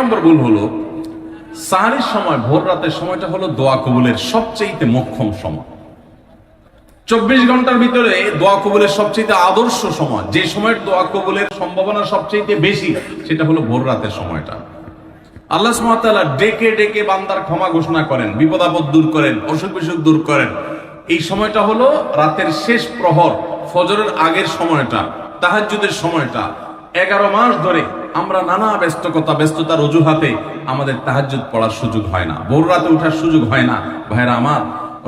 নম্বর ভুল হলো, সাহারির সময় ভোর রাতের সময়টা হলো দোয়া কবুলের সবচেয়ে মোক্ষম সময়। 24 ঘন্টার ভিতরে দোয়া কবুলের সবচেয়ে আদর্শ সময়, যে সময়ের দোয়া কবুলের সম্ভাবনা সবচেয়ে বেশি, সেটা হলো ভোর রাতের সময়টা। আল্লাহ সুবহানাহু ওয়া তাআলা ডেকে ডেকে বান্দার ক্ষমা ঘোষণা করেন, বিপদ আপদ দূর করেন, অসুখ বিসুখ দূর করেন। এই সময়টা হলো রাতের শেষ প্রহর, ফজরের আগের সময়টা, তাহাজ্জুদের সময়টা। 11 মাস ধরে আমরা নানা ব্যস্ততার অজুহাতে আমাদের তাহাজ্জুদ পড়ার সুযোগ হয় না, ভোর রাতে ওঠার সুযোগ হয় না। ভাইরা আমার,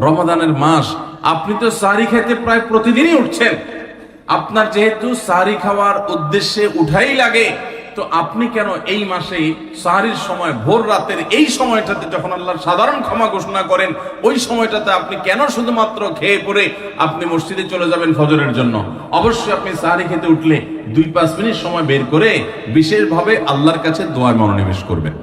রমাদানের মাস, আপনি তো সাহরি খেতে প্রায় প্রতিদিনই উঠছেন। আপনার যেহেতু সাহরি খাওয়ার উদ্দেশ্যে উঠাই লাগে, তো আপনি কেন এই মাসে সাহরির সময় ভোর রাতের এই সময়টাতে, যখন আল্লাহর সাধারণ ক্ষমা ঘোষণা করেন, ওই সময়টাতে আপনি কেন শুধুমাত্র খেয়ে পরে আপনি মসজিদে চলে যাবেন ফজরের জন্য? অবশ্যই আপনি সাহরি খেতে উঠলে 2-5 মিনিট সময় বের করে বিশেষভাবে আল্লাহর কাছে দোয়ায় মনোনিবেশ করবেন।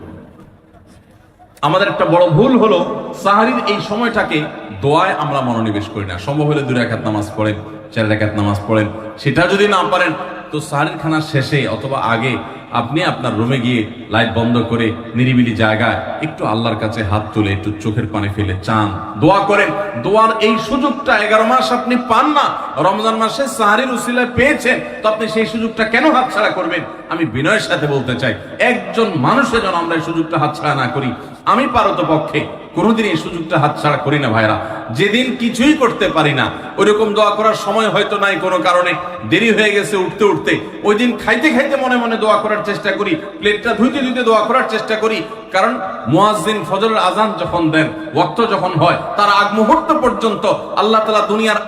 আমাদের একটা বড় ভুল হলো, সাহরির এই সময়টাকে দোয়ায় আমরা মনোনিবেশ করি না। সম্ভব হলে 2 রাকাত নামাজ পড়েন, 4 রাকাত নামাজ পড়েন। সেটা যদি না পারেন, তো সাহরির খানার শেষে অথবা আগে আপনি আপনার রুমে গিয়ে লাইট বন্ধ করে নিরিবিলি জায়গায় একটু আল্লাহর কাছে হাত তুলে একটু চোখের পানি ফেলে চান, দোয়া করেন। দোয়ার এই সুযোগটা 11 মাস আপনি পান না, রমজান মাসে সাহরির উসিলায় পেয়েছেন, তো আপনি সেই সুযোগটা কেন হাতছাড়া করবেন? আমি বিনয়ের সাথে বলতে চাই, একজন মানুষের যেন আমরা এই সুযোগটা হাতছাড়া না করি। আমি পারতপক্ষে কোনোদিন এই সুযোগটা হাতছাড়া করি না ভাইরা। যেদিন কিছুই করতে পারি না, ওইরকম দোয়া করার সময় হয়তো নাই, কোনো কারণে দেরি হয়ে গেছে উঠতে উঠতে, ওই দিন খাইতে খাইতে মনে মনে দোয়া করার চেষ্টা করি, প্লেটটা ধুইতে ধুইতে দোয়া করার চেষ্টা করি। কারণ মুয়াজ্জিন ফজরের আজান যখন দেন, ওয়াক্ত যখন হয়, তার আগ মুহূর্ত পর্যন্ত আল্লাহ তাআলা দুনিয়ার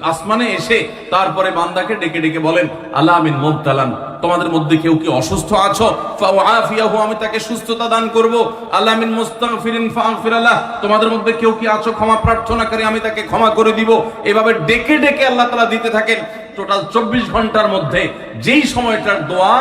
আসমানে এসে তারপরে বান্দাকে ডেকে ডেকে বলেন, আলা মিন মুবতালান, তোমাদের মধ্যে কেউ কি অসুস্থ আছো, ফাআফিয়াহু, আমি তাকে সুস্থতা দান করব। আলা মিন মুস্তাগফিরিন ফাগফির লাহ, তোমাদের মধ্যে কেউ কি আছো ক্ষমা প্রার্থনাকারী, আমি তাকে ক্ষমা করে দিব। এভাবে ডেকে ডেকে আল্লাহ তাআলা দিতে থাকেন। টোটাল 24 ঘন্টার মধ্যে যেই সময়টার দোয়া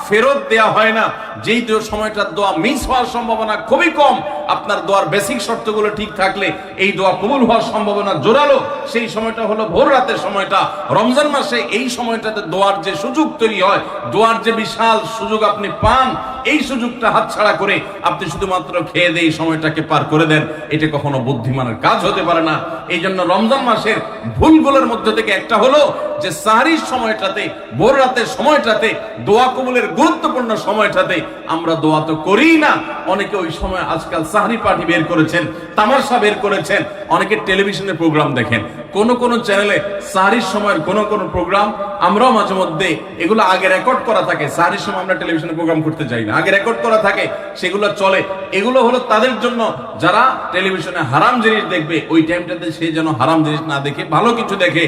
ফেরত দেয়া হয় না, যেই সময়টার দোয়া মিস হওয়ার সম্ভাবনা খুবই কম, আপনার দোয়ার বেসিক শর্তগুলো ঠিক থাকলে এই দোয়া কবুল হওয়ার সম্ভাবনা জোরালো, সেই সময়টা হলো ভোর রাতের সময়টা। রমজান মাসে এই সময়টাতে দোয়ার যে সুযোগ তৈরি হয়, দোয়ার যে বিশাল সুযোগ আপনি পান, এই সুযোগটা হাতছাড়া করে আপনি শুধুমাত্র খেয়ে দিয়ে এই সময়টাকে পার করে দেন, এটা কখনো বুদ্ধিমানের কাজ হতে পারে না। এই জন্য রমজান মাসের ভুলগুলোর মধ্যে থেকে একটা হলো যে সাহরির সময়টাতে, ভোর রাতের সময়টাতে, দোয়া কবুলের গুরুত্বপূর্ণ সময়টাতে আমরা দোয়া তো করি না। অনেকে ওই সময় আজকাল সাহরি পার্টি বের করেছেন, তামাশা বের করেছেন, অনেকে টেলিভিশনে প্রোগ্রাম দেখেন। কোন চ্যানেলে সাহরির সময়ের কোন প্রোগ্রাম আমরাও মাঝে মধ্যে, এগুলো আগে রেকর্ড করা থাকে। সাহরির সময় আমরা টেলিভিশনে প্রোগ্রাম করতে চাই না, আগে রেকর্ড করা থাকে, সেগুলো চলে। এগুলো হলো তাদের জন্য যারা টেলিভিশনে হারাম জিনিস দেখবে, ওই টাইমটাতে সে যেন হারাম জিনিস না দেখে ভালো কিছু দেখে।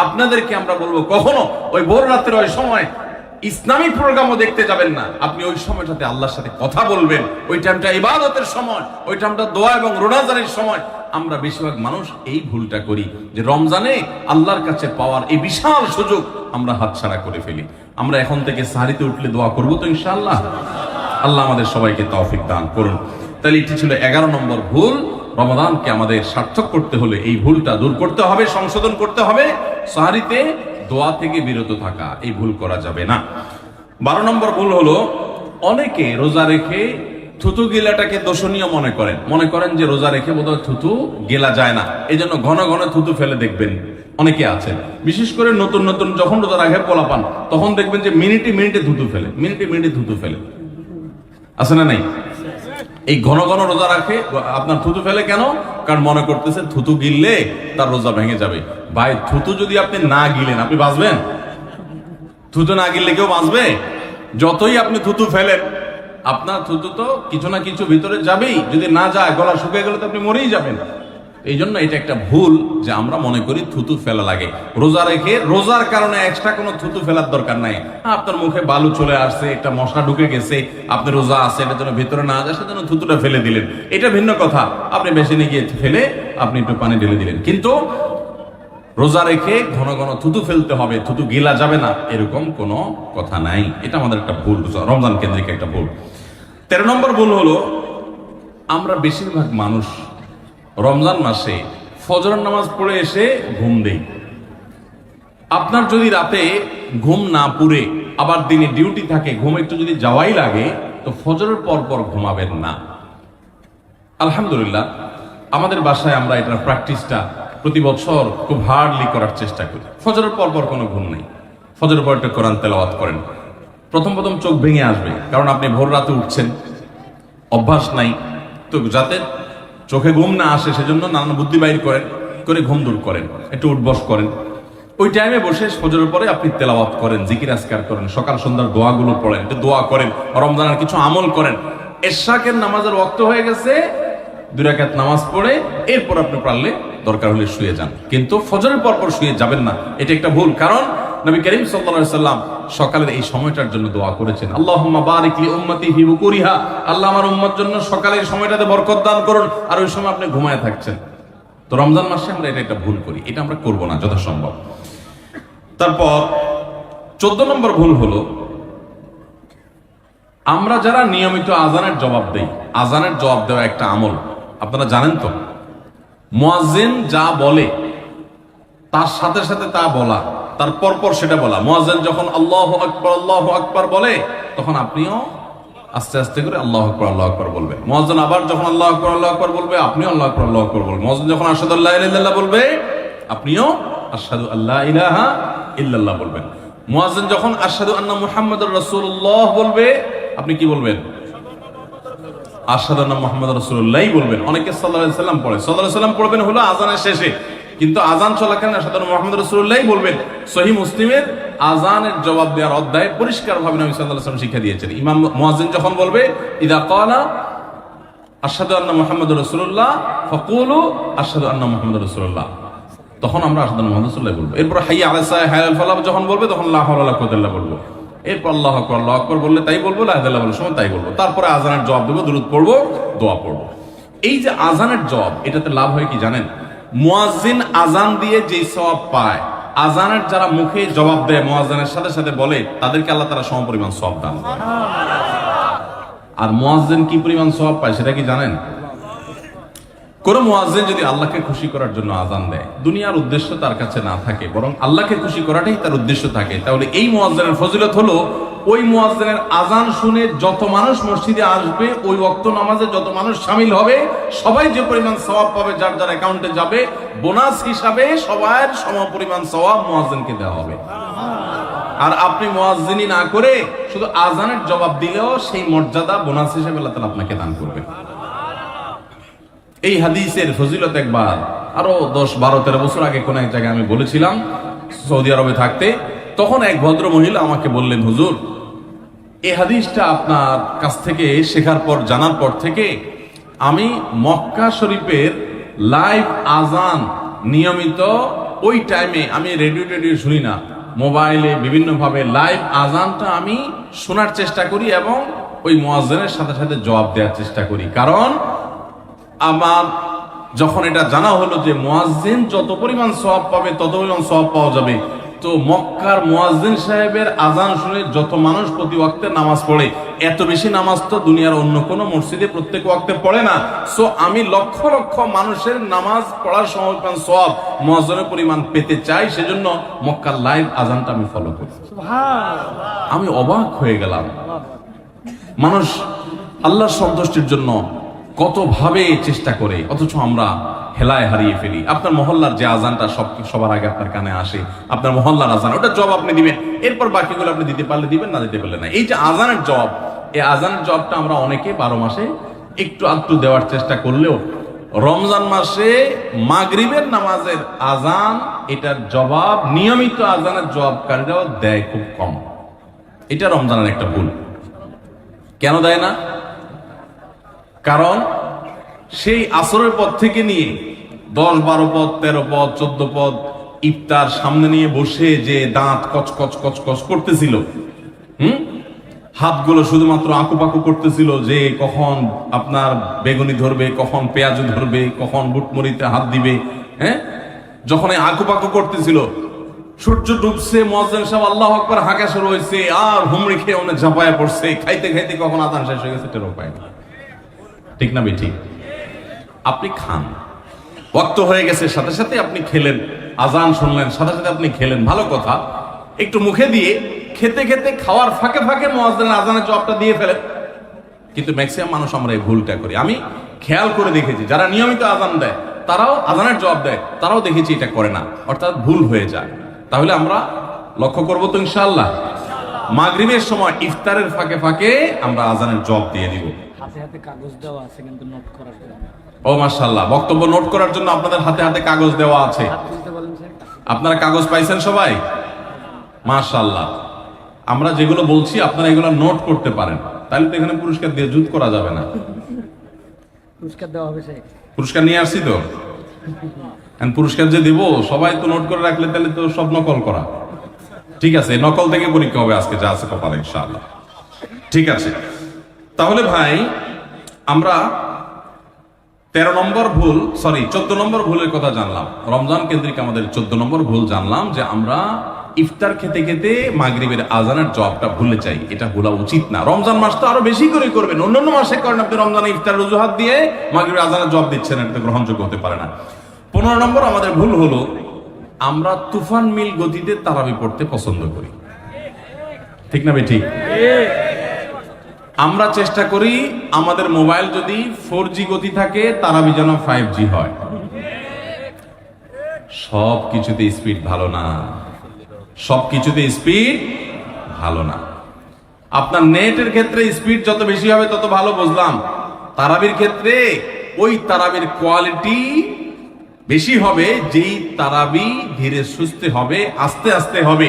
আপনাদেরকে আমরা বলবো, কখনো ওই ভোর রাতের ওই সময় ইসলামিক প্রোগ্রামও দেখতে যাবেন না। আপনি ওই সময়টাতে আল্লাহর সাথে কথা বলবেন, ওই টাইমটা ইবাদতের সময়, ওই টাইমটা দোয়া এবং রোজাদারের সময়। আমরা বেশিরভাগ মানুষ এই ভুলটা করি যে রমজানে আল্লাহর কাছে পাওয়ার এই বিশাল সুযোগ আমরা হাতছাড়া করে ফেলি। আমরা এখন থেকে সাহরিতে উঠলে দোয়া করবো তো ইনশাআল্লাহ। আল্লাহ আমাদের সবাইকে তৌফিক দান করুন। তাহলে এটি ছিল 11 নম্বর ভুল। রমাদানকে আমাদের সার্থক করতে হলে এই ভুলটা দূর করতে হবে, সংশোধন করতে হবে। সাহরিতে দোয়া থেকে বিরত থাকা, এই ভুল করা যাবে না। 12 নম্বর ভুল হলো, অনেকে রোজা রেখে থুতু গেলাটাকে দোষণীয় মনে করেন যে রোজা রেখে বোধহয় থুতু গেলা যায় না, এই জন্য ঘন ঘন থুতু ফেলে দেখবেন অনেকে আছেন। বিশেষ করে নতুন নতুন যখন রোজা রাখে পোলা পান, তখন দেখবেন যে মিনিটে মিনিটে থুতু ফেলে। আছে না নাই? এই ঘন ঘন রোজা রাখে, আপনার থুতু ফেলে কেন? কারণ মনে করতেছে থুতু গিললে তার রোজা ভেঙে যাবে। ভাই, থুতু যদি আপনি না গিলেন, আপনি বাঁচবেন? থুতু না গিললে কেউ বাঁচবে? যতই আপনি থুতু ফেলেন, আপনার থুতু তো কিছু না কিছু ভিতরে যাবেই। যদি না যায়, গলা শুকিয়ে গেলে তো আপনি মরেই যাবেন। এই জন্য এটা একটা ভুল যে আমরা মনে করি থুতু ফেলা লাগে। রোজা রেখে রোজার কারণে এক্সট্রা কোনো থুতু ফেলার দরকার নাই। আপনার মুখে বালু চলে আসছে, একটা মশা ঢুকে গেছে, আপনি রোজা আছে, এটা যেন ভিতরে না যায়, সেজন্য থুতুটা ফেলে দিলেন, এটা ভিন্ন কথা। আপনি বেসিনে গিয়ে ফেলে আপনি একটু পানি ঢেলে দিলেন। কিন্তু রোজা রেখে ঘন ঘন থুতু ফেলতে হবে, থুতু গিলা যাবে না, এরকম কোনো কথা নাই। এটা আমাদের একটা ভুল, রমজান কেন্দ্রিক একটা ভুল। 13 নম্বর ভুল হলো, আমরা বেশিরভাগ মানুষ রমজান মাসে ফজরের নামাজ পড়ে এসে ঘুম দেই। আপনার যদি রাতে ঘুম না পুরে আবার দিনে ডিউটি থাকে, ঘুম একটু যদি যাওয়াই লাগে তো ফজরের পর পর ঘুমাবেন না। আলহামদুলিল্লাহ আমাদের বাসায় আমরা এটার প্র্যাকটিসটা প্রতি বছর খুব হার্ডলি করার চেষ্টা করি। ফজরের পর পর কোনো ঘুম নেই, ফজরের পর একটা কোরআন তেলাওয়াত করেন। প্রথম প্রথম চোখ ভেঙে আসবে, কারণ আপনি ভোর রাতে উঠছেন, অভ্যাস নাই, তো যাতে চোখে ঘুম না আসে সেজন্য নানান বুদ্ধি বাইর করেন, করে ঘুম দূর করেন, একটু উঠবস করেন। ওই টাইমে বসে ফজরের পরে আপনি তেলাওয়াত করেন, জিকির আজকার করেন, সকাল সন্ধ্যার দোয়াগুলো পড়েন, একটু দোয়া করেন, রমজানের কিছু আমল করেন। এশাকের নামাজের ওয়াক্ত হয়ে গেছে, 2 রাকাত নামাজ পড়ে এরপর আপনি পারলে দরকার হলে শুয়ে যান, কিন্তু ফজরের পর পর শুয়ে যাবেন না। এটা একটা ভুল, কারণ নবী করিম সাল্লাল্লাহু আলাইহি সাল্লাম সকালের এই সময়টার জন্য দোয়া করেছেন, আল্লাহুম্মা বারিক লি উম্মতি ফি বুকুরিহা, আল্লাহ আমার উম্মত জন্য সকালের সময়টাতে বরকত দান করুন। আর ওই সময় আপনি ঘুমায় থাকছেন। তো রমজান মাসে আমরা এটা একটা ভুল করি, এটা আমরা করব না যথাসম্ভব। তারপর 14 নম্বর ভুল হলো, আমরা যারা নিয়মিত আজানের জবাব দেই, আজানের জবাব দেওয়া একটা আমল, আপনারা জানেন তো, মুয়াজ্জিন যা বলে তার সাথে সাথে তা বলা, তার পরপর সেটা বলা। মুয়াজ্জিন যখন আল্লাহু আকবার বলে তখন আপনিও আস্তে আস্তে করে আল্লাহু আকবার বলবেন। মুয়াজ্জিন আবার যখন আল্লাহু আকবার বলবে আপনিও আল্লাহু আকবার বলবেন। মুয়াজ্জিন যখন আশহাদু আল্লা ইলাহা ইল্লাল্লাহ বলবে আপনিও আশহাদু আল্লা ইলাহা ইল্লাল্লাহ বলবেন। মুয়াজ্জিন যখন আশহাদু আন্না মুহাম্মাদুর রাসূলুল্লাহ বলবে আপনি কি বলবেন? আশহাদু আন্না মুহাম্মাদুর রাসূলুল্লাহ বলবেন। অনেকে সাল্লাল্লাহু আলাইহি সাল্লাম পড়ে, সাল্লাল্লাহু আলাইহি সাল্লাম পড়বেন হলো আযানের শেষে, কিন্তু আযান চলাকালীন আশহাদু আন্না মুহাম্মাদুর রাসূলুল্লাহ বলবেন। সহিহ মুসলিমের আযানের জবাব দেওয়ার অধ্যায়ে পরিষ্কারভাবে নবী সাল্লাল্লাহু আলাইহি ওয়াসাল্লাম শিক্ষা দিয়েছেন। ইমাম মুয়াজ্জিন যখন বলবে ইযা ক্বালা আশহাদু আন্না মুহাম্মাদুর রাসূলুল্লাহ ফাকুলু আশহাদু আন্না মুহাম্মাদুর রাসূলুল্লাহ, তখন আমরা আশহাদু আন্না মুহাম্মাদুর রাসূলুল্লাহ বলবো। এরপর হাইয়া আলাস সালাহ হাইয়া আল ফালাহ যখন বলবে তখন লা হাওলা ওয়ালা কুওয়াতা ইল্লা বলবো। এরপর আল্লাহু আকবার বললে তাই বলবো, লা ইলাহা ইল্লাল্লাহ বলার সময় তাই বলবো। তারপরে আযানের জবাব দেবো, দুরূদ পড়বো, দোয়া পড়বো। এই যে আযানের জবাব, এটাতে লাভ হয় কি জানেন? মুয়াজ্জিন আযান দিয়ে যেই সওয়াব পায়, আযানের যারা মুখে জবাব দেয়, মুয়াজ্জিনের সাথে সাথে বলে, তাদেরকে আল্লাহ তাআলা সমপরিমাণ সওয়াব দান করেন। আর মুয়াজ্জিন কি পরিমাণ সওয়াব পায় সেটা কি জানেন? কোন মুয়াজ্জিন যদি আল্লাহকে খুশি করার জন্য আযান দেয়, দুনিয়ার উদ্দেশ্য তার কাছে না থাকে, বরং আল্লাহকে খুশি করাটাই তার উদ্দেশ্য থাকে, তাহলে এই মুয়াজ্জিনের ফজিলত হলো ওই মুয়াজ্জিনের আযান শুনে যত মানুষ মসজিদে আসবে, ওই ওয়াক্ত নামাজে যত মানুষ শামিল হবে, সবাই যে পরিমাণ সওয়াব পাবে, যার যার অ্যাকাউন্টে যাবে, বোনাস হিসাবে সবার সমপরিমাণ সওয়াব মুয়াজ্জিনকে দেওয়া হবে। আর আপনি মুয়াজ্জিনি না করে শুধু আযানের জবাব দিলেও সেই মর্যাদা বোনাস হিসেবে আল্লাহ তাআলা আপনাকে দান করবে। এই হাদিসের ফজিলত একবার আরো 10-12-13 বছর আগে কোন এক জায়গায় আমি বলেছিলাম, সৌদি আরবে থাকতে। তখন এক ভদ্র মহিলা আমাকে বললেন, হুজুর এই হাদিসটা আপনার কাছ থেকে শেখার পর, জানার পর থেকে আমি মক্কা শরীফের লাইভ আজান নিয়মিত ওই টাইমে, আমি রেডিও শুনি না, মোবাইলে বিভিন্ন ভাবে লাইভ আজানটা আমি শোনার চেষ্টা করি এবং ওই মুয়াজ্জিনের সাথে সাথে জবাব দেওয়ার চেষ্টা করি। কারণ আমার যখন এটা জানা হলো যে মুয়াজ্জিন যত পরিমাণ সওয়াব পাবে তত পরিমাণ সওয়াব পাওয়া যাবে, তো মক্কার মুয়াজ্জিন সাহেবের আজান শুনে যত মানুষ প্রতি ওয়াক্তে নামাজ পড়ে, এত বেশি নামাজ তো দুনিয়ার অন্য কোনো মসজিদে প্রত্যেক ওয়াক্তে পড়ে না। সো আমি লক্ষ লক্ষ মানুষের নামাজ পড়ার সময় সওয়াব মুয়াজ্জিনের পরিমাণ পেতে চাই, সেজন্য মক্কার লাইভ আজানটা আমি ফলো করি। সুবহানাল্লাহ, আমি অবাক হয়ে গেলাম। মানুষ আল্লাহর সন্তুষ্টির জন্য কত ভাবে চেষ্টা করে, অথচ আমরা হেলায় হারিয়ে ফেলি। আপনার মহল্লার যে আজানটা সবার আগে আপনার কানে আসে, আপনার মহল্লার আজান, ওটা জবাব আপনি দিবেন, এরপর বাকিগুলো আপনি দিতে পারলে দিবেন, না দিতে পারলে না। এই যে আজানের জবাব, এই আজানের জবাবটা আমরা অনেকে 12 মাসে একটু আধটু দেওয়ার চেষ্টা করলেও রমজান মাসে মাগরিবের নামাজের আজান, এটার জবাব নিয়মিত আজানের জবাবকারীরাও দেয় খুব কম। এটা রমজানের একটা ভুল। কেন দেয় না? কারণ সেই আসরের পর থেকে নিয়ে 10, 12 পদ, 13 পদ, 14 পদ ইফতার সামনে নিয়ে বসে যে দাঁত কচকচ করতেছিল, হাতগুলো শুধুমাত্র আকুপাকু করতেছিল যে কখন আপনার বেগুনি ধরবে, কখন পেঁয়াজ ধরবে, কখন বুটমরিতে হাত দিবে। যখন এই আকুপাকু করতেছিল, সূর্য ডুবছে, মুয়াজ্জিন সাহেব আল্লাহু আকবার হাঁকা শুরু হয়েছে, আর হুমড়ি খেয়ে অনেক ঝাঁপায়া পড়ছে, খাইতে খাইতে কখন আজান শেষ হয়ে গেছে টেরও পায় না। ঠিক না বেঠিক? আপনি খান, ওয়াক্ত হয়ে গেছে, সাথে সাথে আপনি খেলেন, আজান শুনলেন, সাথে সাথে আপনি খেলেন, ভালো কথা। একটু মুখে দিয়ে খেতে খেতে খাওয়ার ফাঁকে ফাঁকে মুয়াজ্জিনের আযানের জবাবটা দিয়ে ফেলে। কিন্তু ম্যাক্সিমাম মানুষ আমরা এই ভুলটা করি। আমি খেয়াল করে দেখেছি যারা নিয়মিত আযান দেয় তারাও আযানের জবাব দেয়, তারাও দেখেছি এটা করে না, অর্থাৎ ভুল হয়ে যায়। তাহলে আমরা লক্ষ্য করবো তো ইনশাআল্লাহ, মাগরিবের সময় ইফতারের ফাঁকে ফাঁকে আমরা আযানের জবাব দিয়ে দিব। হাতে হাতে কাগজ দেওয়া আছে কিন্তু নোট করার জন্য। ও মাশাআল্লাহ, বক্তব্য নোট করার জন্য আপনাদের হাতে হাতে কাগজ দেওয়া আছে। আপনারা কাগজ পাইছেন সবাই? মাশাআল্লাহ। আমরা যেগুলো বলছি আপনারা এগুলো নোট করতে পারেন, তাহলে তো এখানে পুরস্কার দিয়ে জুত করা যাবে না। পুরস্কার দেওয়া হবে, পুরস্কার নিয়ে আসছি তো, পুরস্কার যে দিব সবাই তো নোট করে রাখলে তাহলে তো সব নকল করা। ঠিক আছে, নকল থেকে পরীক্ষা হবে আজকে, যা আছে কপালে ইনশাআল্লাহ। ঠিক আছে, তাহলে ভাই আমরা 13 নম্বর ভুল, 14 নম্বর ভুলের কথা জানলাম। রমজান কেন্দ্রিক আমাদের 14 নম্বর ভুল জানলাম যে আমরা ইফতার খেতে খেতে মাগরিবের আযানের জবাবটা ভুলে যাই। এটা ভুলা উচিত না। রমজান মাস তো আরো বেশি করে করবেন, অন্যান্য মাসে করেন, আপনি রমজানে ইফতারের অজুহাত দিয়ে মাগরিবের আযানের জবাব দিচ্ছেন, এটা গ্রহণযোগ্য হতে পারে না। 15 নম্বর আমাদের ভুল হলো আমরা তুফান মিল গতিতে তারাবি পড়তে পছন্দ করি। ঠিক না ভাই? ঠিক। আমরা চেষ্টা করি আমাদের মোবাইল যদি 4G গতি থাকে তারাবি যেন 5G হয়। সব কিছুতে স্পিড ভালো না, সব কিছুতে স্পিড ভালো না। আপনার নেটের ক্ষেত্রে স্পিড যত বেশি হবে তত ভালো, বুঝলাম। তারাবির ক্ষেত্রে ওই তারাবির কোয়ালিটি বেশি হবে যেই তারাবি ধীরে সুস্থে হবে, আস্তে আস্তে হবে,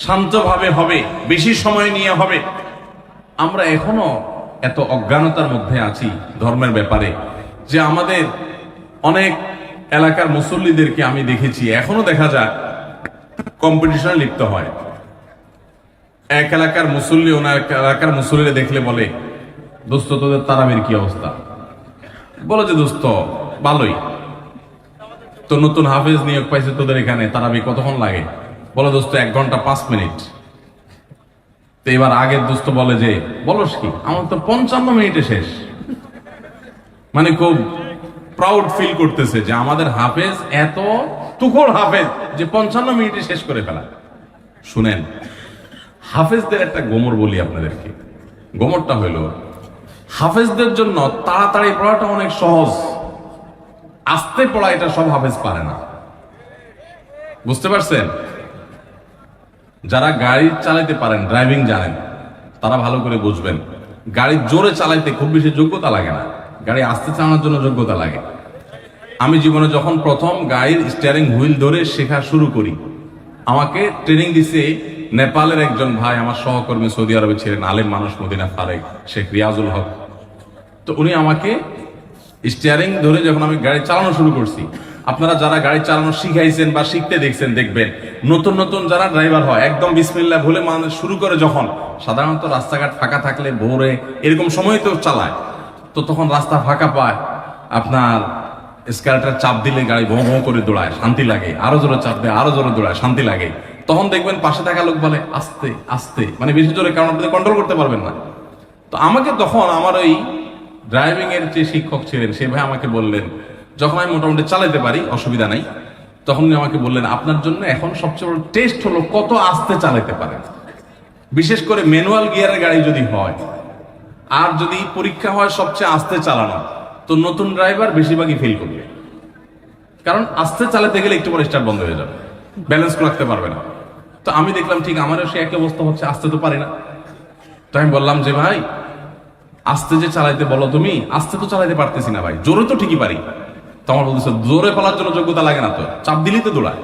শান্তভাবে হবে, বেশি সময় নিয়ে হবে। আমরা এখনো এত অজ্ঞানতার মধ্যে আছি ধর্মের ব্যাপারে যে আমাদের অনেক এলাকার মুসল্লিদেরকে আমি দেখেছি, এখনো দেখা যায় কম্পিটিশনে লিপ্ত হয়। এক এলাকার মুসল্লি ওনার এলাকার মুসল্লিরা দেখলে বলে, দোস্ত তোদের তারাবির কি অবস্থা? বলে যে দোস্ত ভালোই, তো নতুন হাফেজ নিয়োগ পাইছে তোদের এখানে, তারাবি কতক্ষণ লাগে? বলে দোস্ত 1 ঘন্টা 5 মিনিট। তো এবার আগের দোস্ত বলে যে বলস কি, আমার তো 55 মিনিটে শেষ। মানে খুব প্রাউড ফিল করতেছে যে আমাদের হাফেজ এত তুখোড় হাফেজ যে 55 মিনিটে শেষ করে ফেলা। শুনেন, হাফেজদের একটা গোমর বলি আপনাদেরকে। গোমরটা হইল হাফেজদের জন্য তাড়াতাড়ি পড়াটা অনেক সহজ, আস্তে পড়া এটা সব হাফেজ পারে না। বুঝতে পারছেন? যারা গাড়ি চালাইতে পারেন, ড্রাইভিং জানেন, তারা ভালো করে বুঝবেন গাড়ি জোরে চালাইতে খুব বেশি যোগ্যতা লাগে না, গাড়ি আস্তে চালানোর জন্য যোগ্যতা লাগে। আমি জীবনে যখন প্রথম গাড়ির স্টিয়ারিং হুইল ধরে শেখা শুরু করি, আমাকে ট্রেনিং দিছে নেপালের একজন ভাই, আমার সহকর্মী, সৌদি আরবে ছিলেন, আলেম মানুষ, মদিনা ফারেক, শেখ রিয়াজুল হক। তো উনি আমাকে স্টিয়ারিং ধরে যখন আমি গাড়ি চালানো শুরু করছি, আপনারা যারা গাড়ি চালানো শিখাইছেন বা শিখতে দেখছেন দেখবেন, নতুন নতুন যারা ড্রাইভার হয় একদম বিসমিল্লাহ বলে মানুষ শুরু করে যখন, সাধারণত রাস্তাঘাট ফাঁকা থাকলে ভোরে এরকম সময় তো চালায়, তো তখন রাস্তা ফাঁকা পায়, আপনার স্কার্টার চাপ দিলে গাড়ি ভোঁ ভোঁ করে দৌড়ায়, শান্তি লাগে, আরো জোরে চাপ দেয়, আরো জোরে দৌড়ায়, শান্তি লাগে। তখন দেখবেন পাশে থাকা লোক বলে আস্তে আস্তে, মানে বেশি জোরে, কারণ আপনি কন্ট্রোল করতে পারবেন না। তো আমাকে তখন আমার ওই ড্রাইভিং এর যে শিক্ষক ছিলেন সে ভাই আমাকে বললেন, যখন আমি মোটামুটি চালাতে পারি, অসুবিধা নাই, তখন উনি আমাকে বললেন আপনার জন্য এখন সবচেয়ে বড় টেস্ট হলো কত আস্তে চালাতে পারেন। বিশেষ করে ম্যানুয়াল গিয়ারের গাড়ি যদি হয়, আর যদি পরীক্ষা হয় সবচেয়ে আস্তে চালানো, তো নতুন ড্রাইভার বেশিরভাগই ফেল করবে, কারণ আস্তে চালাতে গেলে একটু পরে স্টার্ট বন্ধ হয়ে যাবে, ব্যালেন্স রাখতে পারবে না। তো আমি দেখলাম ঠিক আমারও সে একই অবস্থা হচ্ছে, আস্তে তো পারি না। তো আমি বললাম যে ভাই আস্তে যে চালাইতে বলো তুমি, আস্তে তো চালাইতে পারতেছি না ভাই, জোরে তো ঠিকই পারি। তো আমার বলতেছে জোরে পালার জন্য যোগ্যতা লাগে না, তো চাপ দিলেই তো দৌড়ায়,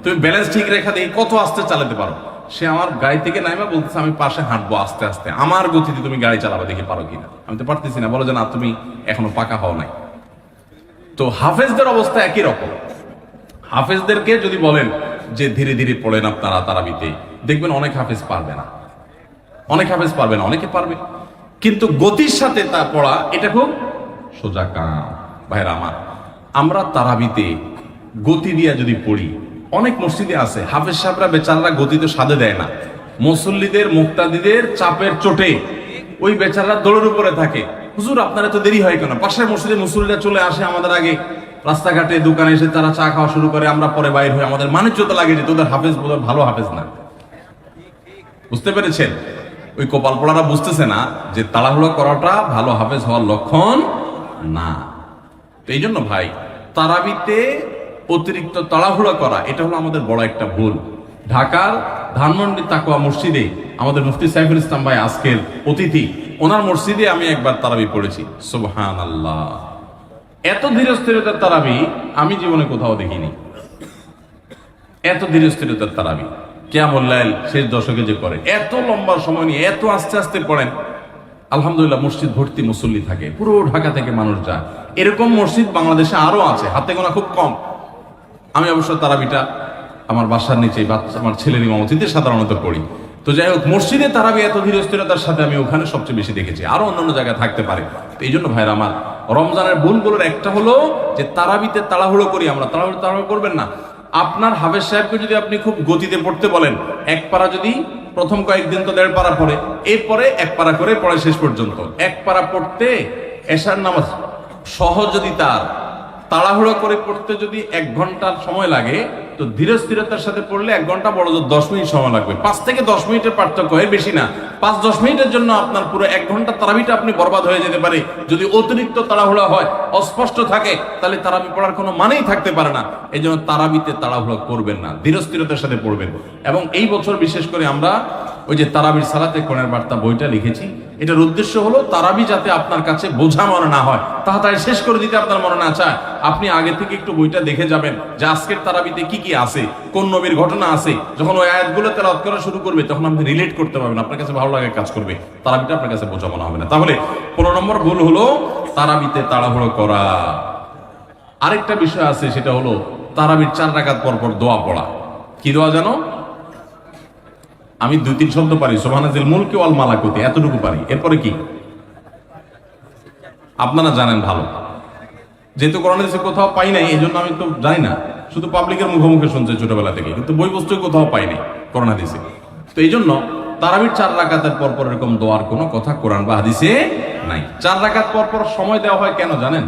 তুমি ব্যালেন্স ঠিক রেখা দিয়ে কত আস্তে চালাতে পারো। সে আমার গাড়ি থেকে নাইমা বলতেছে আমি পাশে হাঁটবো আস্তে আস্তে, আমার গতিতে তুমি গাড়ি চালাবে, দেখি পারো কিনা। আমি তো পারতেছি না। বলো যে না, তুমি এখনো পাকা হও নাই। তো হাফেজদের অবস্থা একই রকম। হাফেজদেরকে যদি বলেন যে ধীরে ধীরে পড়েন আপনারা তারাবিতে, দেখবেন অনেক হাফেজ পারবে না, অনেক হাফেজ পারবে না, অনেকে পারবে, কিন্তু গতির সাথে তা পড়া এটা খুব সোজা কাম। ভাইরা আমার, আমরা তারাবিতে গতি দিয়ে যদি পড়ি, অনেক মসজিদে আছে হাফেজ সাহেবরা বেচারারা গতি তো সাধে দেয় না, মুসল্লিদের মুক্তাদিদের চাপের চোটে ওই বেচারারা দৌড়ের উপরে থাকে। হুজুর আপনার এত দেরি হয় কেন? পাশের মসজিদে মুসল্লিরা চলে আসে আমাদের আগে, রাস্তাঘাটে দোকানে এসে তারা চা খাওয়া শুরু করে, আমরা পরে বাইর হই, আমাদের মানিজ্যতা লাগে যে তোদের হাফেজ বোধহয় ভালো হাফেজ না। বুঝতে পেরেছেন? ওই কপাল পড়ারা বুঝতেছে না যে তাড়াহুড়ো করাটা ভালো হাফেজ হওয়ার লক্ষণ না। তো এই জন্য ভাই, তারাবিতে অতিরিক্ত তাড়াহুড়া করা এটা হলো আমাদের বড় একটা ভুল। ঢাকার ধানমন্ডি তাকওয়া মসজিদে আমাদের মুফতি সাইফুল ইসলাম ভাই আজকের অতিথি, ওনার মসজিদে আমি একবার তারাবি পড়েছি। সুবহানাল্লাহ, এত ধীরস্থিরতার তারাবি আমি জীবনে কোথাও দেখিনি। এত ধীরস্থিরতার তারাবি কিয়ামুল লাইল শেষ দশকে যে করে, এত লম্বা সময় নিয়ে এত আস্তে আস্তে পড়েন। আলহামদুলিল্লাহ, মসজিদ ভর্তি মুসল্লি থাকে, পুরো ঢাকা থেকে মানুষ যায়। এরকম মসজিদ বাংলাদেশে আরো আছে, হাতে গোনা খুব কম। আমি অবশ্য তারাবিটা আমার বাসার নিচে আমার ছেলের ইমামতিতে সাধারণত পড়ি। তো যাই হোক, মসজিদে তারাবি এত ধীরস্থিরতার সাথে আমি ওখানে সবচেয়ে বেশি দেখেছি, আরো অন্যান্য জায়গায় থাকতে পারে। এই জন্য ভাইরা আমার, রমজানের ভুলগুলোর একটা হলো যে তারাবিতে তাড়াহুড়ো করি আমরা। তাড়াহুড়ো করবেন না। আপনার হাফেজ সাহেবকে যদি আপনি খুব গতিতে পড়তে বলেন, এক পারা যদি প্রথম কয়েকদিন তো 1.5 পারা পড়ে, এরপরে 1 পারা করে পড়ে শেষ পর্যন্ত। 1 পারা পড়তে এশার নামাজ সহজ যদি তার তাড়াহুড়ো করে পড়তে যদি 1 ঘন্টার সময় লাগে, তো ধীরস্থিরতার সাথে পড়লে 1 ঘন্টা বড় 10 মিনিট সময় লাগবে। 5 থেকে 10 মিনিটের পার্থক্য, এর বেশি না। 5-10 মিনিটের জন্য আপনার পুরো 1 ঘন্টা তারাবিটা আপনি বরবাদ হয়ে যেতে পারে। যদি অতিরিক্ত তাড়াহুড়া হয়, অস্পষ্ট থাকে, তাহলে তারাবি পড়ার কোনো মানেই থাকতে পারে না। এই জন্য তারাবিতে তাড়াহুড়ো করবেন না, ধীরস্থিরতার সাথে পড়বেন। এবং এই বছর বিশেষ করে আমরা ওই যে তারাবির সালাতে কোণের বার্তা বইটা লিখেছি, এটার উদ্দেশ্য হলো তারাবি যাতে আপনার কাছে বোঝা মনে না হয়, তাড়াতাড়ি শেষ করে দিতে আপনার মনে না চায়, আপনি আগে থেকে একটু বইটা দেখে যাবেন যে আজকের তারাবিতে কি কি আছে, কোন নবীর ঘটনা আছে। যখন ওই আয়াতগুলো তেলাওয়াত করা শুরু করবে, তখন আপনি রিলেট করতে পারবেন, আপনার কাছে ভালো লাগে কাজ করবে, তারাবিটা আপনার কাছে বোঝা মনে হবে না। তাহলে 15 নম্বর ভুল হলো তারাবিতে তাড়াহুড়ো করা। আরেকটা বিষয় আছে, সেটা হলো তারাবির 4 রাকাত পর পর দোয়া পড়া। কি দোয়া জানো? আমি 2-3 শব্দ পারি, সুবহানাল মুলকি ওয়াল মালাকুতি, এতটুকু পারি। এরপরে কি আপনারা জানেন ভালো, যেহেতু কোরআন হাদিসে কোথাও পাই নাই, এই জন্য আমি তো জানি না, শুধু পাবলিকের মুখে শুনছে ছোটবেলা থেকে, কিন্তু বই পুস্তকে কোথাও পাই নাই কোরআন হাদিসে। তো এই জন্য তারাবির 4 রাকাতের পর পর এরকম দোয়ার কোনো কথা কোরআন বা হাদিসে নাই। 4 রাকাত পর পর সময় দেওয়া হয় কেন জানেন?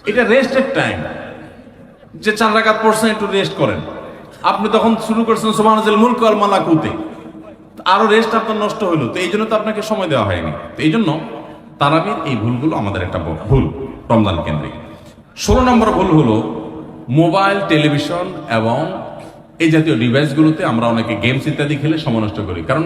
এটা রেস্টের টাইম। যে 4 রাকাত পড়ছেন, একটু রেস্ট করেন। আপনি তখন শুরু করছেন সুবহানাল মুলকি ওয়াল মালাকুতি, আরো রেস্ট আপনার নষ্ট হলো। তো এই জন্য তো আপনাকে সময় দেওয়া হয়নি। তো এই জন্য তারাবির এই ভুলগুলো আমাদের একটা ভুল রমজান কেন্দ্রিক। 16 নম্বর ভুল হলো মোবাইল, টেলিভিশন এবং এই জাতীয় ডিভাইসগুলোতে আমরা অনেকে গেমস ইত্যাদি খেলে সময় নষ্ট করি। কারণ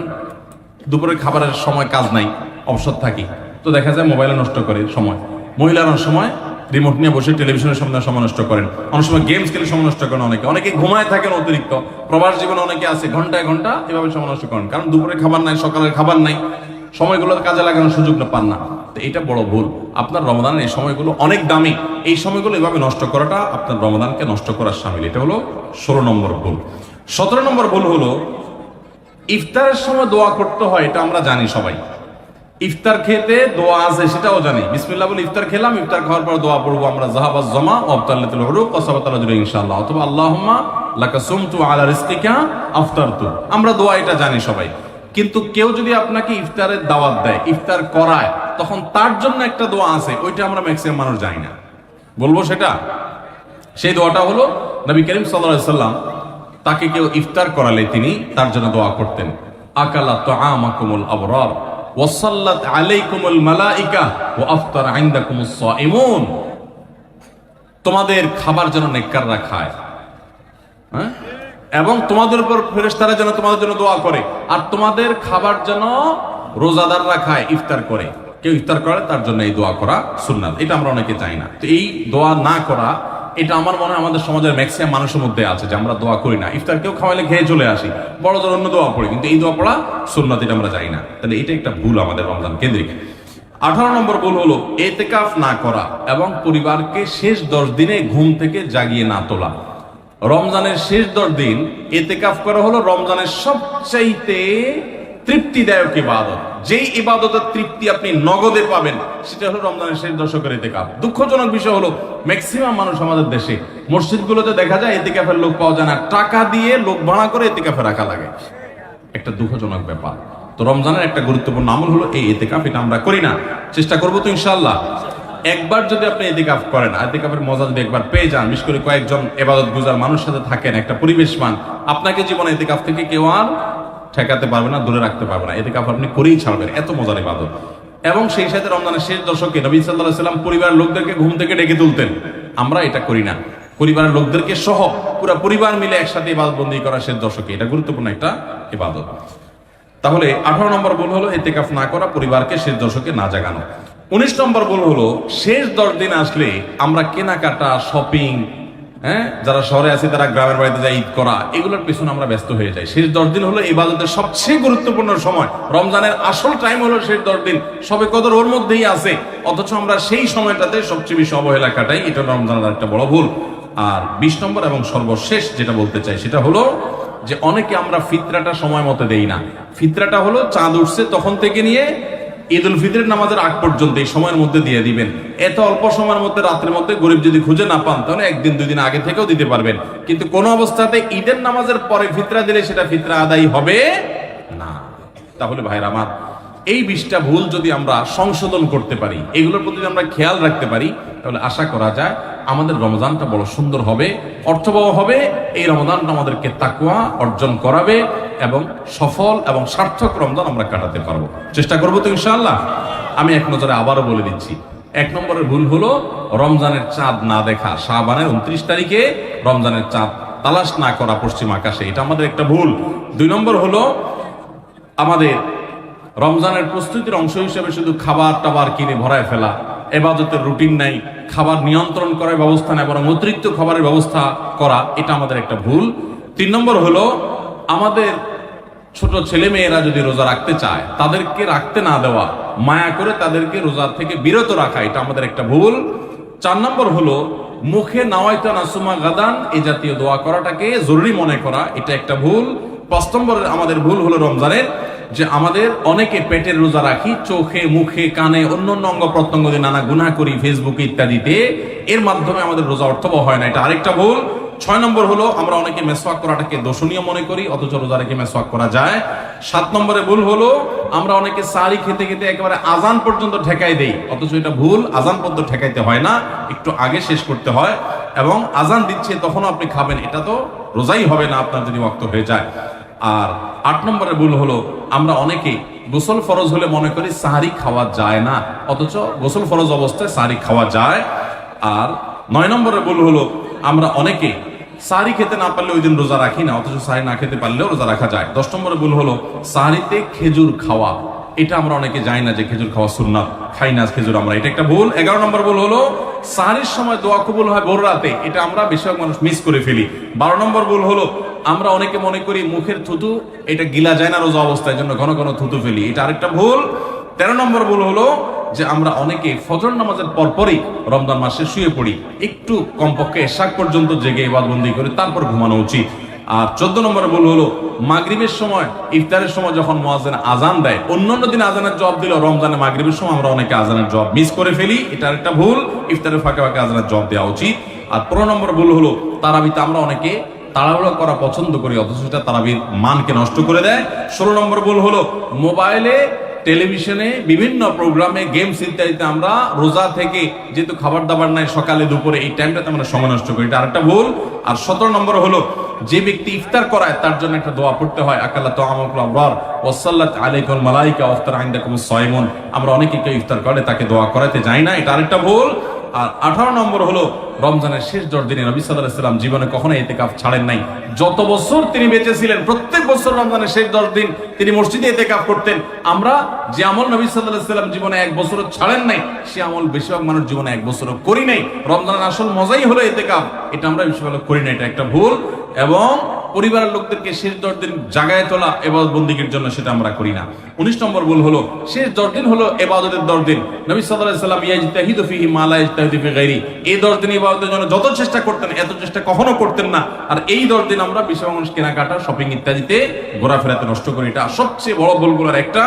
দুপুরে খাবারের সময় কাজ নাই, অবসর থাকি, তো দেখা যায় মোবাইলে নষ্ট করে সময়। মহিলারা সময় রিমোট নিয়ে বসে টেলিভিশনের সামনে সময় নষ্ট করেন, অনেক সময় গেমস খেলে সময় নষ্ট করেন, অনেকে ঘুমায় থাকেন অতিরিক্ত। প্রবাস জীবনে অনেকে আছে ঘন্টায় ঘন্টা এভাবে সময় নষ্ট করেন, কারণ দুপুরে খাবার নাই, সকালের খাবার নাই, সময়গুলো কাজে লাগানোর সুযোগটা পান না। তো এটা বড় ভুল। আপনার রমজানের এই সময়গুলো অনেক দামি, এই সময়গুলো এভাবে নষ্ট করাটা আপনার রমজানকে নষ্ট করার শামিল। এটা হলো 16 নম্বর ভুল। 17 নম্বর ভুল হলো ইফতারের সময় দোয়া করতে হয়, এটা আমরা জানি সবাই। ইফতার খেতে দোয়া আছে সেটাও জানি, বিসমিল্লাহ বলে ইফতার খেলাম, ইফতার খাওয়ার পর দোয়া পড়বো আমরা, জাহাবাজ জামা ওয়াবতাল্লাতুল উরুক ওয়া সাবাতাল আজরু ইনশাআল্লাহ, অথবা আল্লাহুম্মা লাকা সুমতু আলা রিজকিকা আফতারতু। আমরা দোয়া এটা জানি সবাই। কিন্তু কেউ যদি আপনাকে ইফতারের দাওয়াত দেয়, ইফতার করায়, তখন তার জন্য একটা দোয়া আছে, ওইটা আমরা ম্যাক্সিমাম মানুষ জানি না। বলবো সেটা, সেই দোয়াটা হলো নবী করিম সাল্লাল্লাহু আলাইহি সাল্লাম তাকে কেউ ইফতার করালে তিনি তার জন্য দোয়া করতেন, আকালা তুআমাকুমুল আবরার ওয়াসাল্লাত আলাইকুমুল মালাইকা ওয়া আফতার ইনদাকুমুস সাইমুন। তোমাদের খাবার যেন নেককাররা খায়, হ্যাঁ, এবং তোমাদের উপর ফেরেশতারা যেন তোমাদের জন্য দোয়া করে, আর তোমাদের খাবার যেন রোজাদাররা খায় ইফতার করে। কেউ ইফতার করে তার জন্য এই দোয়া করা সুন্নাত, এটা আমরা অনেকে চাই না। তো এই দোয়া না করা, এটা আমার মনে হয় আমাদের সমাজের ম্যাক্সিমাম মানুষের মধ্যে আছে যে আমরা দোয়া করি না, ইফতার কেউ খাওয়াইলে খেয়ে চলে আসি, বড় জোর অন্য দোয়া পড়ি, কিন্তু এই দোয়া পড়া সুন্নাত, এটা আমরা জানি না। তাহলে এটা একটা ভুল আমাদের রমজান কেন্দ্রিক। 18 নম্বর ভুল হলো ইতিকাফ না করা এবং পরিবারকে শেষ 10 দিনে ঘুম থেকে জাগিয়ে না তোলা। রমজানের শেষ 10 দিন ইতিকাফ করা হলো রমজানের সবচাইতে তৃপ্তিদায়ক ইবাদত। যেই ইবাদতের তৃপ্তি আপনি নগদে পাবেন, সেটা হলো রমজানের শেষ দশকের ইতিকাফ। দুঃখজনক বিষয় হলো ম্যাক্সিমাম মানুষ আমাদের দেশে মসজিদগুলোতে দেখা যায় ইতিকাফের লোক পাওয়া যায় না, টাকা দিয়ে লোক ভাড়া করে ইতিকাফে রাখা লাগে। একটা দুঃখজনক ব্যাপার। তো রমজানের একটা গুরুত্বপূর্ণ আমল হলো এই ইতিকাফ, এটা আমরা করি না, চেষ্টা করবো তো ইনশাআল্লাহ। একবার যদি আপনি ইতিকাফ করেন, ইতিকাফের মজা যদি একবার পেয়ে যান, বিশেষ করে কয়েকজন ইবাদত গুজার মানুষের সাথে থাকেন, একটা পরিবেশ পান, আপনাকে জীবনে ইতিকাফ থেকে কেউ আর ঠেকাতে পারবে না, দূরে রাখতে পারবে না, এতেকাফ আপনি করেই ছাড়বেন, এত মজার ইবাদত। এবং সেই সাথে রমজানের শেষ দশকে নবী সাল্লাল্লাহু আলাইহি ওয়াসাল্লাম পরিবারের লোকদেরকে ঘুম থেকে ডেকে তুলতেন, আমরা এটা করি না। পরিবারের লোকদেরকে সহ পুরো পরিবার মিলে একসাথে ইবাদত বন্দি করা শেষ দশকে, এটা গুরুত্বপূর্ণ একটা ইবাদত। তাহলে 18 নম্বর ভুল হলো ইতিকাফ না করা, পরিবারকে শেষ দশকে না জাগানো। 19 নম্বর ভুল হলো শেষ 10 দিন আসলে আমরা কেনাকাটা, শপিং, যারা শহরে আছে তারা গ্রামের বাড়িতে যায় ঈদ করা, এগুলোর পেছনে আমরা ব্যস্ত হয়ে যাই। শেষ 10 দিন হলো ইবাদতের সবচেয়ে গুরুত্বপূর্ণ সময়, রমজানের আসল টাইম হলো শেষ 10 দিন, সবে কদর ওর মধ্যেই আছে, অথচ আমরা সেই সময়টাতে সবচেয়ে বেশি অবহেলা কাটাই, এটা রমজানের একটা বড় ভুল। আর 20 নম্বর এবং সর্বশেষ যেটা বলতে চাই সেটা হলো যে অনেকে আমরা ফিতরাটা সময় মতো দেই না। ফিতরাটা হলো চাঁদ উঠছে তখন থেকে নিয়ে ঈদ উল ফিতরের নামাজের আগ পর্যন্ত এই সময়ের মধ্যে দিয়ে দিবেন। এত অল্প সময়ের মধ্যে রাত্রের মধ্যে গরিব যদি খুঁজে না পান তাহলে 1 দিন 2 দিন আগে থেকেও দিতে পারবেন, কিন্তু কোন অবস্থাতে ঈদের নামাজের পরে ফিতরা দিলে সেটা ফিতরা আদায় হবে না। তাহলে ভাইরা আমার, এই 20টা ভুল যদি আমরা সংশোধন করতে পারি, এগুলোর প্রতি আমরা খেয়াল রাখতে পারি, তাহলে আশা করা যায় আমাদের রমজানটা বড় সুন্দর হবে, অর্থবহ হবে। এই রমজানটা আমাদেরকে তাকওয়া অর্জন করাবে এবং সফল এবং সার্থক রমজান আমরা কাটাতে পারবো। চেষ্টা করবো তো ইনশাআল্লাহ। আমি এক নজরে আবারও বলে দিচ্ছি, 1 নম্বরের ভুল হলো রমজানের চাঁদ না দেখা, শাবানের 29 তারিখে রমজানের চাঁদ তালাশ না করা পশ্চিম আকাশে, এটা আমাদের একটা ভুল। 2 নম্বর হলো আমাদের রমজানের প্রস্তুতির অংশ হিসেবে শুধু খাবার টাবার কিনে ভরায় ফেলা, ইবাদতের রুটিন নাই, খাবার নিয়ন্ত্রণ করার ব্যবস্থা নেই, বরং অতিরিক্ত খাবারের ব্যবস্থা করা, এটা আমাদের একটা ভুল। 3 নম্বর হলো আমাদের ছোট ছেলে মেয়েরা যদি রোজা রাখতে চায় তাদেরকে রাখতে না দেওয়া, মায়া করে তাদেরকে রোজা থেকে বিরত রাখা, এটা আমাদের একটা ভুল। 4 নম্বর হলো মুখে নাওয়াইতা নাসুমা গাদান এই জাতীয় দোয়া করাটাকে জরুরি মনে করা, এটা একটা ভুল। 5 নম্বরের আমাদের ভুল হলো রমজানের যে আমাদের অনেকে পেটের রোজা রাখি, চোখে মুখে কানে অন্য অঙ্গ প্রত্যঙ্গ দিয়ে নানা গুনাহ করি ফেসবুকে ইত্যাদিতে, এর মাধ্যমে আমাদের রোজা অর্থবহ হয় না, এটা আরেকটা ভুল। 6 নম্বর হলো আমরা অনেকে মেসওয়াক করাটাকে দোষণীয় মনে করি, অথচ রোজা রেখে মেসওয়াক করা যায়। 7 নম্বরে ভুল হলো আমরা অনেকে সারি খেতে খেতে একেবারে আজান পর্যন্ত ঠেকাই দেই, অথচ এটা ভুল, আজান পর্যন্ত ঠেকাইতে হয় না, একটু আগে শেষ করতে হয়, এবং আজান দিচ্ছে তখনও আপনি খাবেন, এটা তো রোজাই হবে না আপনার যদি ওয়াক্ত হয়ে যায়। আর 8 নম্বরের ভুল হলো আমরা অনেকে গোসল ফরজ হলে মনে করি সাহারি খাওয়া যায় না, অথচ গোসল ফরজ অবস্থায় সাহারি খাওয়া যায়। আর 9 নম্বরের ভুল হলো আমরা অনেকে সাহারি খেতে না পারলে ওই দিন রোজা রাখি না, অথচ সাহারি না খেতে পারলেও রোজা রাখা যায়। 10 নম্বরের ভুল হলো সাহারিতে খেজুর খাওয়া, এটা আমরা অনেকে জানি না যে খেজুর খাওয়া সুন্নাত, খাই না খেজুর আমরা, এটা একটা ভুল। 11 নম্বর ভুল হলো সাহারির সময় দোয়া কবুল হয় ভোর রাতে, এটা আমরা বেশিরভাগ মানুষ মিস করে ফেলি। 12 নম্বর ভুল হলো আমরা অনেকে মনে করি মুখের থুতু এটা গিলা যায় না রোজা অবস্থায়, জন্য ঘন ঘন থুতু ফেলি, এটা আরেকটা ভুল। 13 নম্বর ভুল হলো যে আমরা অনেকে ফজর নামাজের পরপরই রমজান মাসে শুয়ে পড়ি, একটু কমপক্ষে এশাক পর্যন্ত জেগে ইবাদতবন্দি করি, তারপর ঘুমানো উচিত। আর 14 নম্বরের ভুল হলো মাগরিবের সময়, ইফতারের সময় যখন মুয়াজ্জিন আজান দেয়, অন্যান্য দিন আজানের জবাব দিল, রমজানে মাগরিবের সময় আমরা অনেকে আজানের জবাব মিস করে ফেলি, এটা একটা ভুল। ইফতারের ফাঁকে ফাঁকে আজানের জবাব দেওয়া উচিত। আর 15 নম্বর ভুল হলো তারাবিতে আমরা অনেকে তাড়াহুড়ো করা পছন্দ করি, অথচ এটা তারাবির মানকে নষ্ট করে দেয়। 16 নম্বর ভুল হলো মোবাইলে, টেলিভিশনে, বিভিন্ন প্রোগ্রামে, গেমস ইত্যাদিতে আমরা রোজা থেকে যেহেতু খাবার দাবার নাই সকালে দুপুরে, এই টাইমটাতে আমরা সময় নষ্ট করি, এটা আরেকটা ভুল। আর 17 নম্বর হলো যে ব্যক্তি ইফতার করায় তার জন্য একটা দোয়া পড়তে হয়, আকালা তাআমুকুল আবরার ওয়া সাল্লাত আলাইকুল মালাইকা ওয়া আফতার ইনদাকুমুস সাইমুন, আমরা অনেকে কেউ ইফতার করে তাকে দোয়া করাতে যাই না, এটা আরেকটা ভুল। আর 18 নম্বর হলো রমজানের শেষ 10 দিনে নবী সাল্লাল্লাহু আলাইহি ওয়াসাল্লাম জীবনে কখনো ইতিকাফ ছাড়েন নাই, যত বছর তিনি বেঁচে ছিলেন প্রত্যেক বছর রমজানের শেষ 10 দিন তিনি মসজিদে ইতিকাফ করতেন। আমরা যে আমল নবী সাল্লাল্লাহু আলাইহি ওয়াসাল্লাম জীবনে 1 বছরও ছাড়েন নাই, সে আমল বেশিরভাগ মানুষ জীবনে 1 বছরও করি নাই। রমজানের আসল মজাই হলো ইতিকাফ, এটা আমরা বেশিরভাগ করি না, এটা একটা ভুল। এবং পরিবারের লোকদেরকে শেষ 10 দিন জাগায় তোলা ইবাদত বন্দিগির জন্য, সেটা আমরা করি না। 19 নম্বর ভুল হলো শেষ 10 দিন হলো ইবাদতের 10 দিন, নবী সাল্লাল্লাহু আলাইহি ওয়াসাল্লাম ইয়াজতাহিদু ফিহি মা লা ইয়াজতাহিদু ফি গায়রি, এই 10 দিন ইবাদতের জন্য যত চেষ্টা করতেন এত চেষ্টা কখনো করতেন না। আর এই 10 দিন আমরা বেশিরভাগ মানুষ কেনাকাটা, শপিং ইত্যাদিতে ঘোরাফেরাতে নষ্ট করি, এটা সবচেয়ে বড় ভুলগুলোর একটা।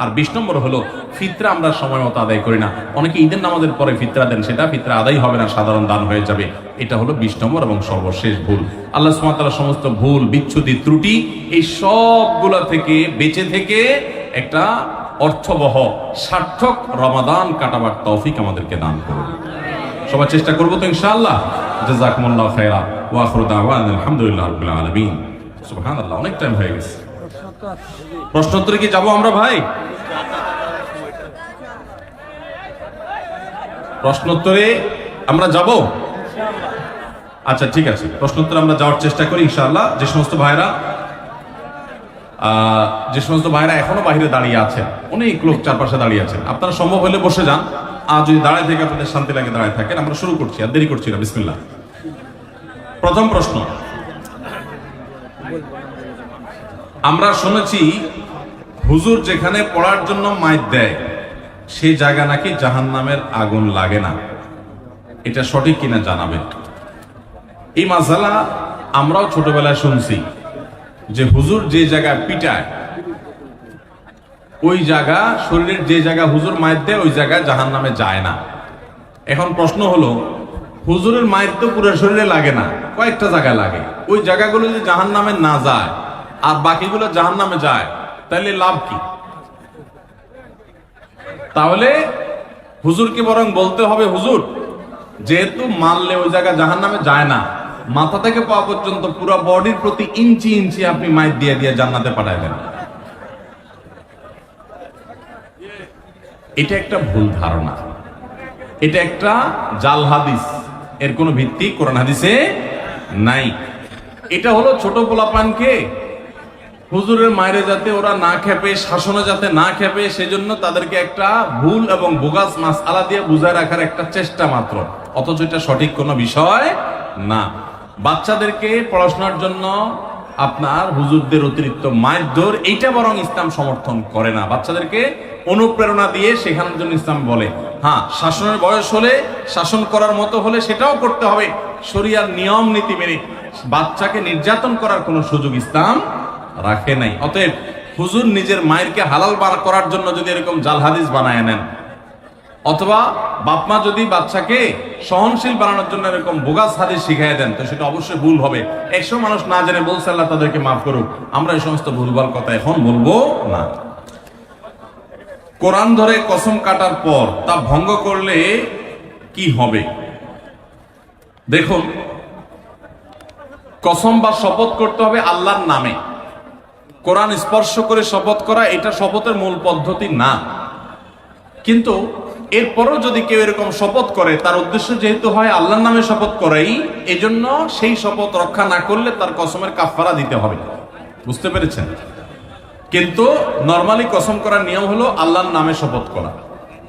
আর 20 নম্বর হলো ফিতরা আমরা সময় মতো আদায় করি না, অনেকে ঈদের নামাজের পরে ফিতরা দেন, সেটা ফিতরা আদায় হবে না, সাধারণ দান হয়ে যাবে, এটা হলো 20 নম্বর এবং সর্বশেষ ভুল। আল্লাহ সুবহানাহু ওয়া তাআলা সমস্ত ভুল, বিচ্যুতি, ত্রুটি এই সবগুলা থেকে বেঁচে থেকে একটা অর্থবহ সার্থক রমাদান কাটাবার তৌফিক আমাদেরকে দান করুন। সবাই চেষ্টা করবো তো ইনশাআল্লাহ। জাযাকুমুল্লাহু খায়রা ওয়া আখিরু দাওয়ানা আলহামদুলিল্লাহি রাব্বিল আলামিন। সুবহানাল্লাহ, অনেক টাইম হয়ে গেছে। প্রশ্নোত্তরে কি যাবো আমরা ভাই? প্রশ্নোত্তরে আমরা যাব? আচ্ছা ঠিক আছে, প্রশ্নোত্তরে আমরা যাওয়ার চেষ্টা করি ইনশাআল্লাহ। যে সমস্ত ভাইরা এখনো বাইরে দাঁড়িয়ে আছেন, অনেক লোক চারপাশে দাঁড়িয়ে আছেন, আপনারা সম্ভব হলে বসে যান, আর যদি দাঁড়ায় থেকে আপনাদের শান্তি লাগে দাঁড়ায় থাকেন। আমরা শুরু করছি, আর দেরি করছি না, বিসমিল্লাহ। প্রথম প্রশ্ন, আমরা শুনেছি হুজুর যেখানে পড়ার জন্য মাইক দেয় সেই জায়গা নাকি জাহান্নামের আগুন লাগে না, এটা সঠিক কিনা জানাবেন। এই মাসালা আমরাও ছোটবেলায় শুনছি যে হুজুর যে জায়গায় পিটায় ওই জায়গা, শরীরের যে জায়গা হুজুর মাইক দেয় ওই জায়গায় জাহান্নামে যায় না। এখন প্রশ্ন হলো, হুজুরের মাইক তো পুরো শরীরে লাগে না, কয়েকটা জায়গায় লাগে, ওই জায়গাগুলো যদি জাহান্নামে না যায় আর বাকিগুলো জাহান্নামে যায় তাহলে লাভ কি? তাহলে হুজুরকে বরং বলতে হবে, হুজুর যেহেতু মারলে ওই জায়গা জাহান্নামে যায় না, মাথা থেকে পা পর্যন্ত পুরো বডির প্রতি ইঞ্চি ইঞ্চি আপনি মাইক দিয়ে দিয়ে জান্নাতে পাঠায় দেন। এটা একটা ভুল ধারণা, এটা একটা জাল হাদিস, এর কোনো ভিত্তি কোরআন হাদিসে নাই। এটা হলো ছোট পোলাপানকে হুজুরের মায়ের যাতে ওরা না খেপে, শাসনে যাতে না খেপে, সেজন্য তাদেরকে একটা ভুল এবং বোগাস মাসআলা দিয়ে বুঝায় রাখার একটা চেষ্টা মাত্র, অথচ এটা সঠিক কোনো বিষয় না। বাচ্চাদেরকে পড়াশোনার জন্য আপনার হুজুরদের অতিরিক্ত মারধর, এইটা বরং ইসলাম সমর্থন করে না। বাচ্চাদেরকে অনুপ্রেরণা দিয়ে শেখানোর জন্য ইসলাম বলে, হ্যাঁ শাসনের বয়স হলে, শাসন করার মতো হলে সেটাও করতে হবে শরিয়ার নিয়ম নীতি মেনে। বাচ্চাকে নির্যাতন করার কোনো সুযোগ ইসলাম রাখে নাই। অতএব হুজুর নিজের মায়েরকে হালাল বার করার জন্য যদি এরকম জাল হাদিস বানায় নেন, অথবা বাপমা যদি বাচ্চাকে সহনশীল বানানোর জন্য এরকম বোগাস হাদিস শিখাই দেন, তো সেটা অবশ্যই ভুল হবে। 100 মানুষ না জেনে বলছে, আল্লাহ তাদেরকে মাফ করুক, আমরা এই সমস্ত ভুলভাল কথা এখন বলবো না। কোরআন ধরে কসম কাটার পর তা ভঙ্গ করলে কি হবে? দেখুন, কসম বা শপথ করতে হবে আল্লাহর নামে। কোরআন স্পর্শ করে শপথ করা এটা শপথের মূল পদ্ধতি না, কিন্তু এরপরও যদি কেউ এরকম শপথ করে, তার উদ্দেশ্য যেহেতু হয় আল্লাহর নামে শপথ করাই, এজন্য সেই শপথ রক্ষা না করলে তার কসমের কাফারা দিতে হবে। বুঝতে পেরেছেন? কিন্তু নরমালি কসম করার নিয়ম হলো আল্লাহর নামে শপথ করা।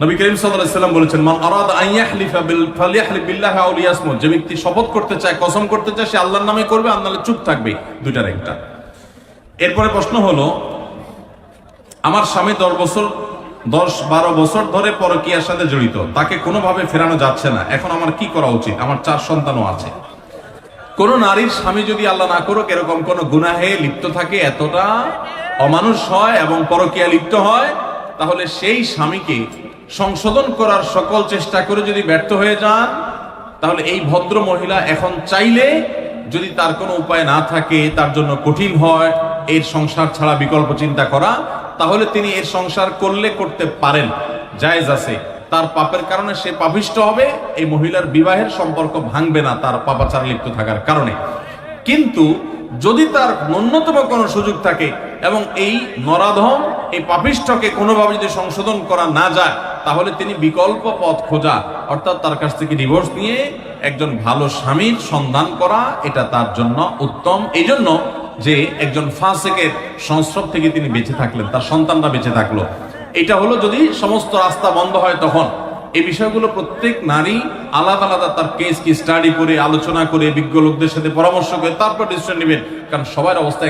নবী করিম সাল্লাল্লাহু আলাইহি ওয়াসাল্লাম বলেছেন, মান আরাদা আন ইয়াহলিফা ফালইয়াহলিফ বিল্লাহি আও লিয়াসমুত, যে ব্যক্তি শপথ করতে চায়, কসম করতে চায়, সে আল্লাহর নামে করবে, আর নাহলে চুপ থাকবে। দুইটার একটা। এরপরে প্রশ্ন হলো, আমার স্বামী 10-12 বছর ধরে পরকীয়ার সাথে জড়িত, তাকে কোনোভাবে ফেরানো যাচ্ছে না, এখন আমার কি করা উচিত? আমার 4 সন্তানও আছে। কোন নারীর স্বামী যদি আল্লাহ না করুক এরকম কোন গুনাহে লিপ্ত থাকে, এতটা অমানুষ হয় এবং পরকীয়া লিপ্ত হয়, তাহলে সেই স্বামীকে সংশোধন করার সকল চেষ্টা করে যদি ব্যর্থ হয়ে যান, তাহলে এই ভদ্র মহিলা এখন চাইলে, যদি তার কোনো উপায় না থাকে, তার জন্য কঠিন হয় এর সংসার ছাড়া বিকল্প চিন্তা করা, তাহলে তিনি এর সংসার করলে করতে পারেন, জায়েজ আছে। তার পাপের কারণে সে পাপিষ্ট হবে, এই মহিলার বিবাহের সম্পর্ক ভাঙবে না তার পাপাচারে লিপ্ত থাকার কারণে। কিন্তু যদি তার ন্যূনতম কোনো সুযোগ থাকে এবং এই নরাধম, এই পাপিষ্ঠকে কোনোভাবে যদি সংশোধন করা না যায়, তাহলে তিনি বিকল্প পথ খোঁজা, অর্থাৎ তার কাছ থেকে ডিভোর্স নিয়ে একজন ভালো স্বামীর সন্ধান করা, এটা তার জন্য উত্তম। এই জন্য যে একজন ফাসিকের সংস্রব থেকে তিনি বেঁচে থাকলেন, তার সন্তানরা বেঁচে থাকলো। এটা হলো যদি সমস্ত রাস্তা বন্ধ হয় তখন। এই বিষয়গুলো প্রত্যেক নারী আলাদা আলাদা তার কেস কি স্টাডি করে, আলোচনা করে, বিজ্ঞ লোকদের সাথে পরামর্শ করে তারপর ডিসিশন নেবেন, কারণ সবার অবস্থা